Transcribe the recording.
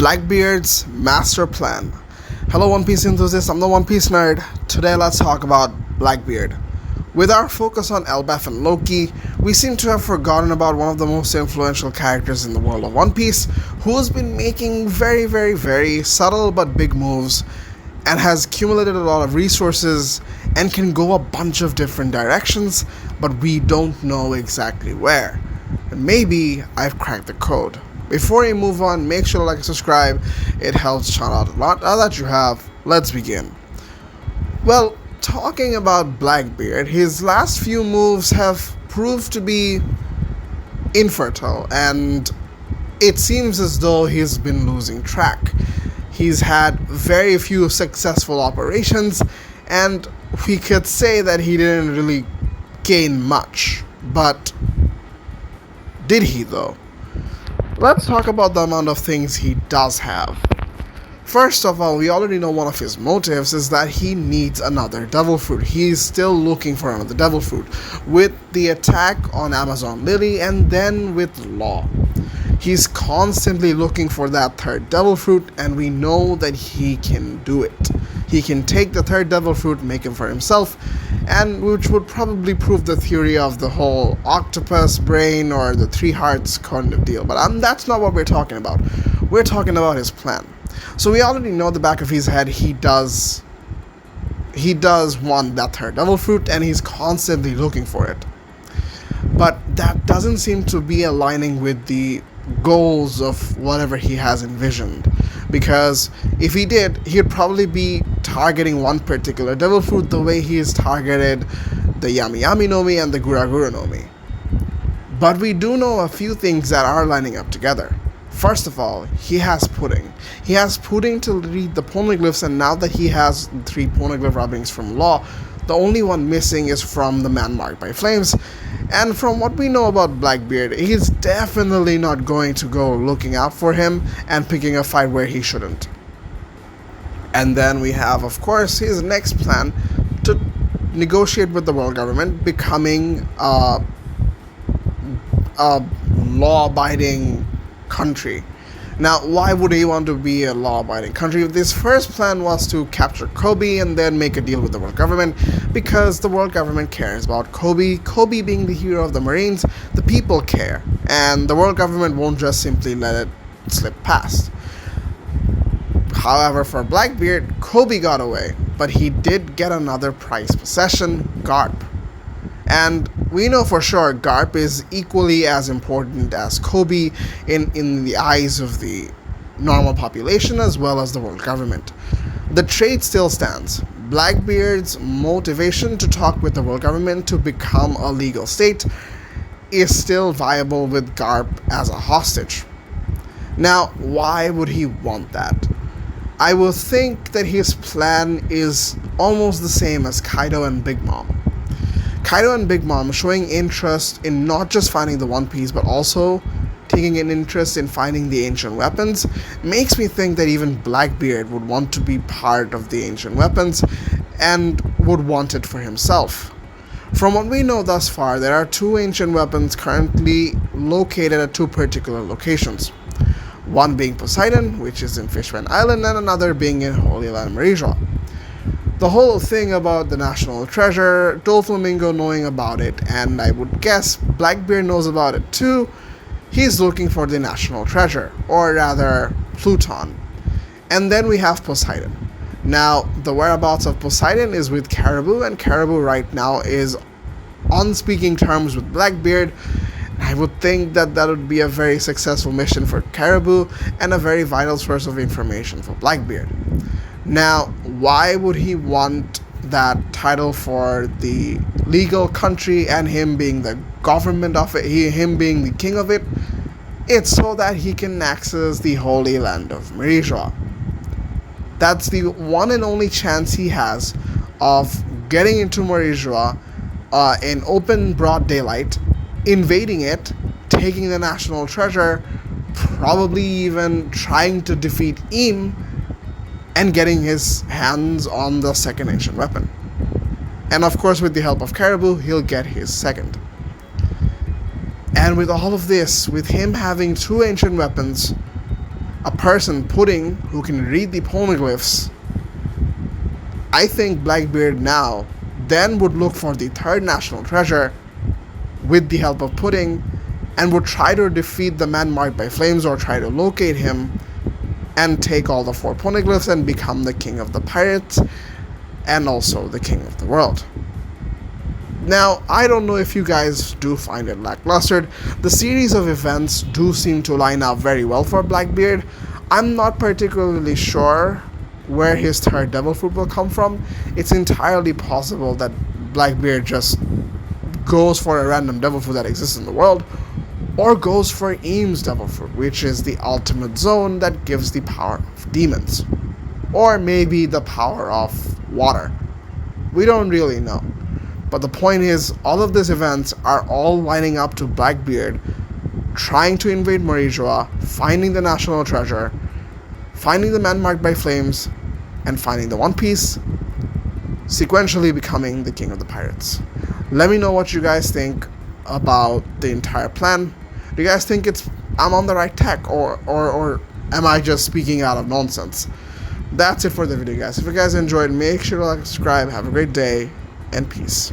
Blackbeard's master plan. Hello, One Piece enthusiasts. I'm the One Piece nerd. Today, let's talk about Blackbeard. With our focus on Elbaf and Loki, we seem to have forgotten about one of the most influential characters in the world of One Piece, who has been making very subtle but big moves and has accumulated a lot of resources and can go a bunch of different directions, but we don't know exactly where. And maybe I've cracked the code. Before we move on, make sure to like and subscribe. It helps channel out a lot. Now that you have, let's begin. Well, talking about Blackbeard, his last few moves have proved to be infertile, and it seems as though he's been losing track. He's had very few successful operations, and we could say that he didn't really gain much. But did he, though? Let's talk about the amount of things he does have. First of all, we already know one of his motives is that he needs another devil fruit. He's still looking for another devil fruit, with the attack on Amazon Lily and then with Law. He's constantly looking for that third devil fruit, and we know that he can do it. He can take the third devil fruit, make him for himself, and which would probably prove the theory of the whole octopus brain or the three hearts kind of deal. But that's not what we're talking about. We're talking about his plan. So we already know the back of his head he does want that third devil fruit, and he's constantly looking for it. But that doesn't seem to be aligning with the goals of whatever he has envisioned, because if he did, he'd probably be targeting one particular devil fruit the way he's targeted the Yami Yami no Mi and the Gura Gura no Mi. But we do know a few things that are lining up together. First of all, he has Pudding. He has Pudding to read the poneglyphs, and now that he has 3 poneglyph rubbings from Law, the only one missing is from the man marked by flames. And from what we know about Blackbeard, he's definitely not going to go looking out for him and picking a fight where he shouldn't. And then we have, of course, his next plan to negotiate with the world government, becoming a law-abiding country. Now, why would he want to be a law-abiding country? This first plan was to capture Kobe and then make a deal with the world government, because the world government cares about Kobe. Kobe being the hero of the Marines, the people care, and the world government won't just simply let it slip past. However, for Blackbeard, Kobe got away, but he did get another prized possession, Garp. And we know for sure Garp is equally as important as Kobe in the eyes of the normal population as well as the world government. The trade still stands. Blackbeard's motivation to talk with the world government to become a legal state is still viable with Garp as a hostage. Now, why would he want that? I will think that his plan is almost the same as Kaido and Big Mom. Kaido and Big Mom showing interest in not just finding the One Piece, but also taking an interest in finding the ancient weapons, makes me think that even Blackbeard would want to be part of the ancient weapons and would want it for himself. From what we know thus far, there are 2 ancient weapons currently located at 2 particular locations. One being Poseidon, which is in Fishman Island, and another being in Holy Land Maresia. The whole thing about the National Treasure, Doflamingo knowing about it, and I would guess Blackbeard knows about it too. He's looking for the National Treasure, or rather, Pluton. And then we have Poseidon. Now, the whereabouts of Poseidon is with Caribou, and Caribou right now is on speaking terms with Blackbeard. I would think that that would be a very successful mission for Caribou, and a very vital source of information for Blackbeard. Now, why would he want that title for the legal country and him being the government of it, him being the king of it? It's so that he can access the Holy Land of Maresia. That's the one and only chance he has of getting into Maresia in open broad daylight, invading it, taking the National Treasure, probably even trying to defeat Im, and getting his hands on the second ancient weapon. And of course, with the help of Caribou, he'll get his second. And with all of this, with him having 2 ancient weapons, a person Pudding who can read the poneglyphs, I think Blackbeard now then would look for the third national treasure with the help of Pudding and would try to defeat the man marked by flames or try to locate him and take all the 4 poneglyphs and become the king of the pirates and also the king of the world. Now, I don't know if you guys do find it lackluster. The series of events do seem to line up very well for Blackbeard. I'm not particularly sure where his third devil fruit will come from. It's entirely possible that Blackbeard just goes for a random devil fruit that exists in the world, or goes for Eames devil fruit, which is the ultimate zone that gives the power of demons, or maybe the power of water. We don't really know. But the point is, all of these events are all lining up to Blackbeard trying to invade Morijoa, finding the national treasure, finding the man marked by flames, and finding the One Piece, sequentially becoming the king of the pirates. Let me know what you guys think about the entire plan. Do you guys think I'm on the right track, or am I just speaking out of nonsense? That's it for the video, guys. If you guys enjoyed, make sure to like and subscribe. Have a great day, and peace.